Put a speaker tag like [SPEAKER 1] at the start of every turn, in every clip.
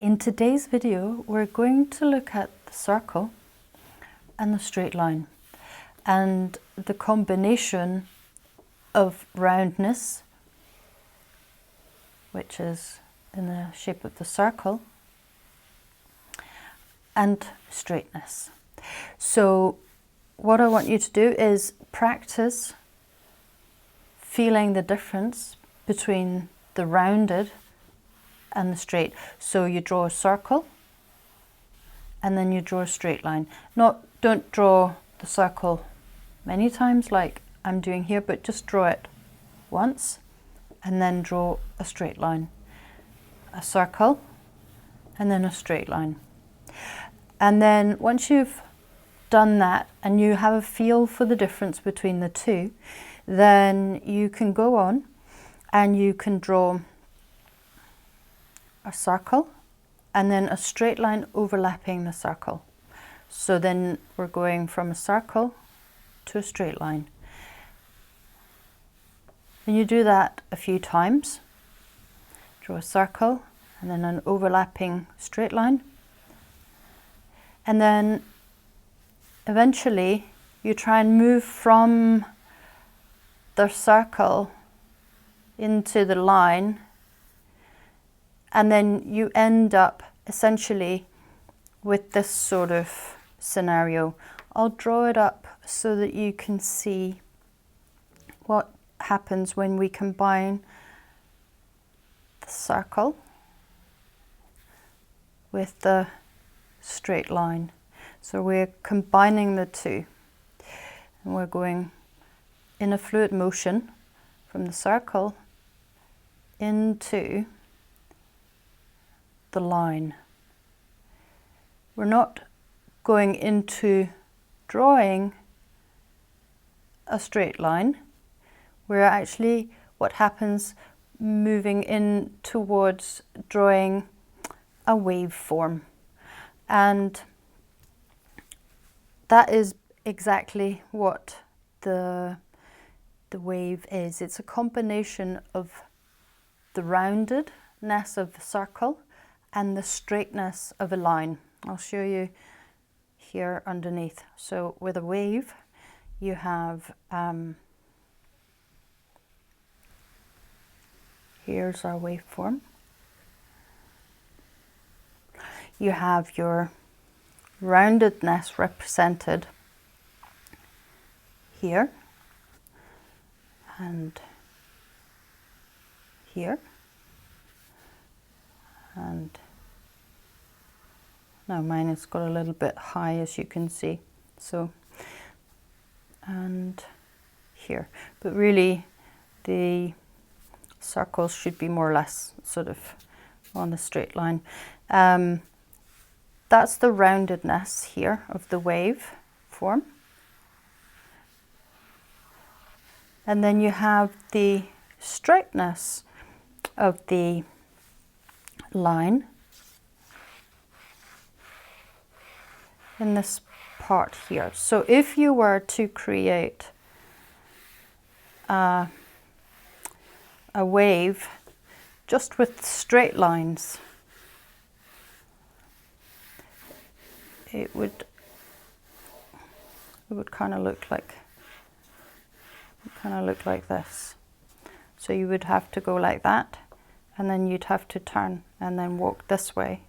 [SPEAKER 1] In today's video, we're going to look at the circle and the straight line and the combination of roundness, which is in the shape of the circle, and straightness. So what I want you to do is practice feeling the difference between the rounded and the straight. So you draw a circle and then you draw a straight line. Don't draw the circle many times like I'm doing here, but just draw it once and then draw a straight line. A circle and then a straight line. And then once you've done that and you have a feel for the difference between the two, then you can go on and you can draw a circle and then a straight line overlapping the circle. So then we're going from a circle to a straight line. And you do that a few times. Draw a circle and then an overlapping straight line. And then eventually you try and move from the circle into the line, and then you end up essentially with this sort of scenario. I'll draw it up so that you can see what happens when we combine the circle with the straight line. So we're combining the two and we're going in a fluid motion from the circle into the line. We're not going into drawing a straight line. We're actually, what happens, moving in towards drawing a waveform. And that is exactly what the wave is. It's a combination of the roundedness of the circle and the straightness of a line. I'll show you here underneath. So with a wave, you have, here's our waveform. You have your roundedness represented here and here. And now mine has got a little bit high, as you can see. So, and here. But really the circles should be more or less sort of on a straight line. That's the roundedness here of the wave form. And then you have the straightness of the line in this part here. So if you were to create a wave just with straight lines, it would kind of look like this. So you would have to go like that, and then you'd have to turn and then walk this way,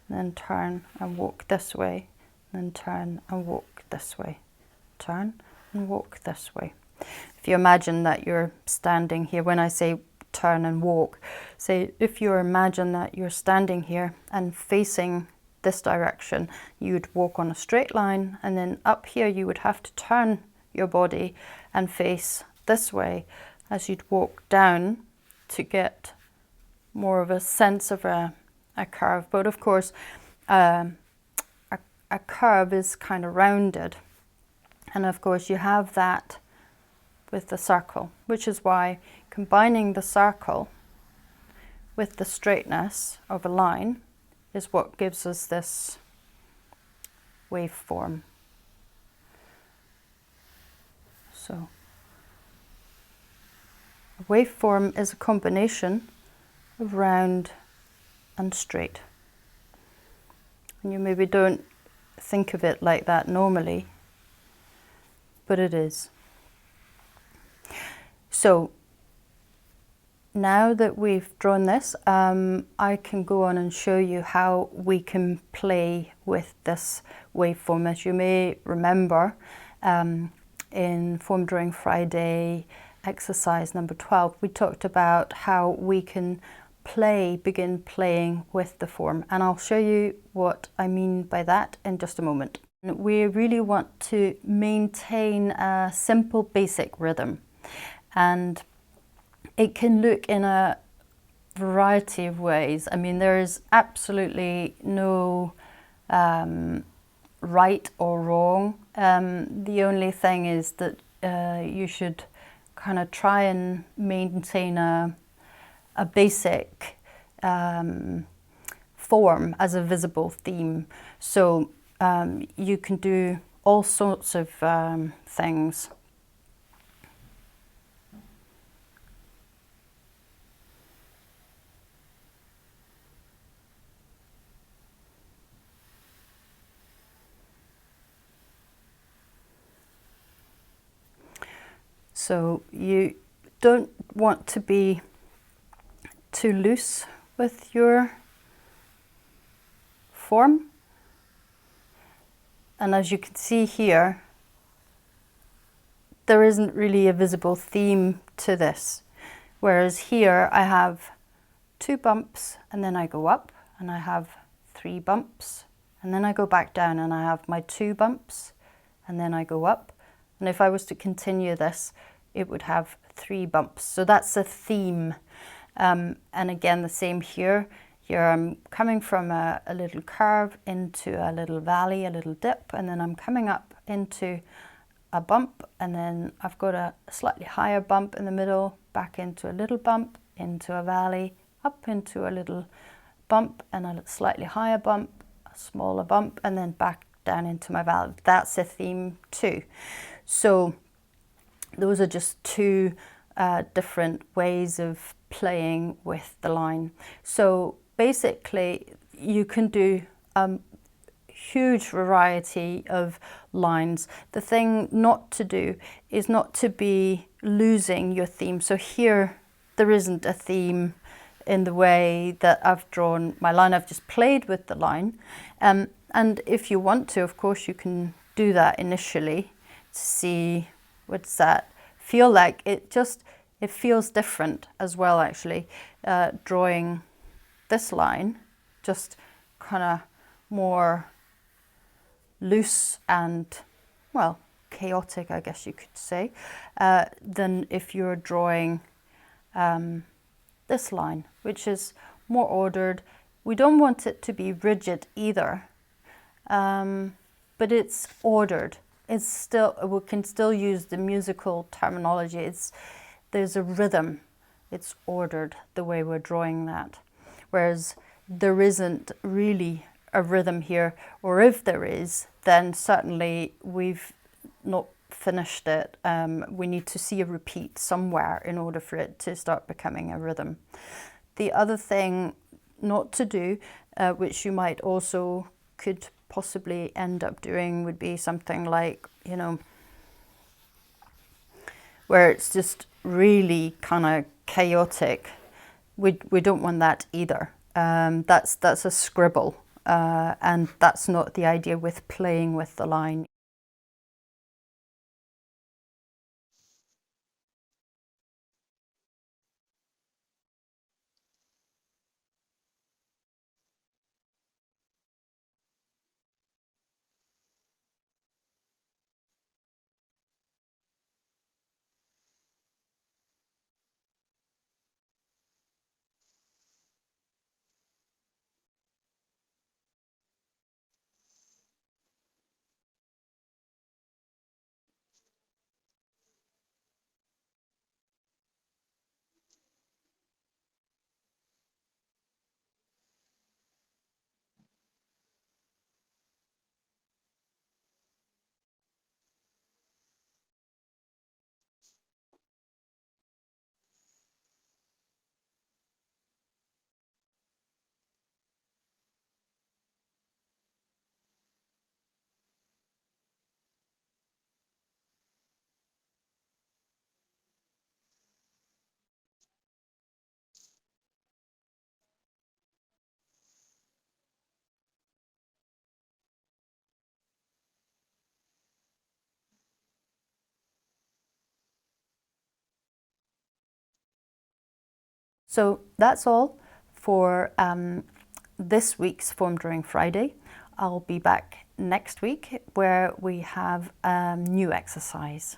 [SPEAKER 1] and then turn and walk this way, and then turn and walk this way, turn and walk this way. If you imagine that you're standing here, when I say turn and walk, say if you imagine that you're standing here and facing this direction, you would walk on a straight line, and then up here you would have to turn your body and face this way as you'd walk down to get more of a sense of a curve. But of course a curve is kind of rounded, and of course you have that with the circle, which is why combining the circle with the straightness of a line is what gives us this waveform. So a waveform is a combination of round and straight. You maybe don't think of it like that normally, but it is. So now that we've drawn this, I can go on and show you how we can play with this waveform. As you may remember, in Form Drawing Friday exercise number 12, we talked about how we can begin playing with the form, and I'll show you what I mean by that in just a moment. We really want to maintain a simple basic rhythm, and it can look in a variety of ways. I mean, there is absolutely no right or wrong. The only thing is that you should kind of try and maintain a basic form as a visible theme. So you can do all sorts of things. So you don't want to be too loose with your form. And as you can see here, there isn't really a visible theme to this. Whereas here I have 2 bumps and then I go up, and I have 3 bumps, and then I go back down and I have my 2 bumps, and then I go up. And if I was to continue this, it would have 3 bumps. So that's a theme. And again, the same here. Here I'm coming from a little curve into a little valley, a little dip, and then I'm coming up into a bump, and then I've got a slightly higher bump in the middle, back into a little bump, into a valley, up into a little bump, and a slightly higher bump, a smaller bump, and then back down into my valley. That's a theme too. So those are just 2 different ways of playing with the line. So basically you can do huge variety of lines. The thing not to do is not to be losing your theme. So here there isn't a theme in the way that I've drawn my line. I've just played with the line. And if you want to, of course, you can do that initially to see what's that feel like. It feels different as well, actually, drawing this line, just kind of more loose and, well, chaotic, I guess you could say, than if you're drawing this line, which is more ordered. We don't want it to be rigid either, but it's ordered. It's still, we can still use the musical terminology. There's a rhythm. It's ordered the way we're drawing that. Whereas there isn't really a rhythm here, or if there is, then certainly we've not finished it. We need to see a repeat somewhere in order for it to start becoming a rhythm. The other thing not to do, which you might also could possibly end up doing, would be something like, you know, where it's just really kind of chaotic. We don't want that either. That's a scribble, and that's not the idea with playing with the line. So that's all for this week's Form Drawing Friday. I'll be back next week where we have a new exercise.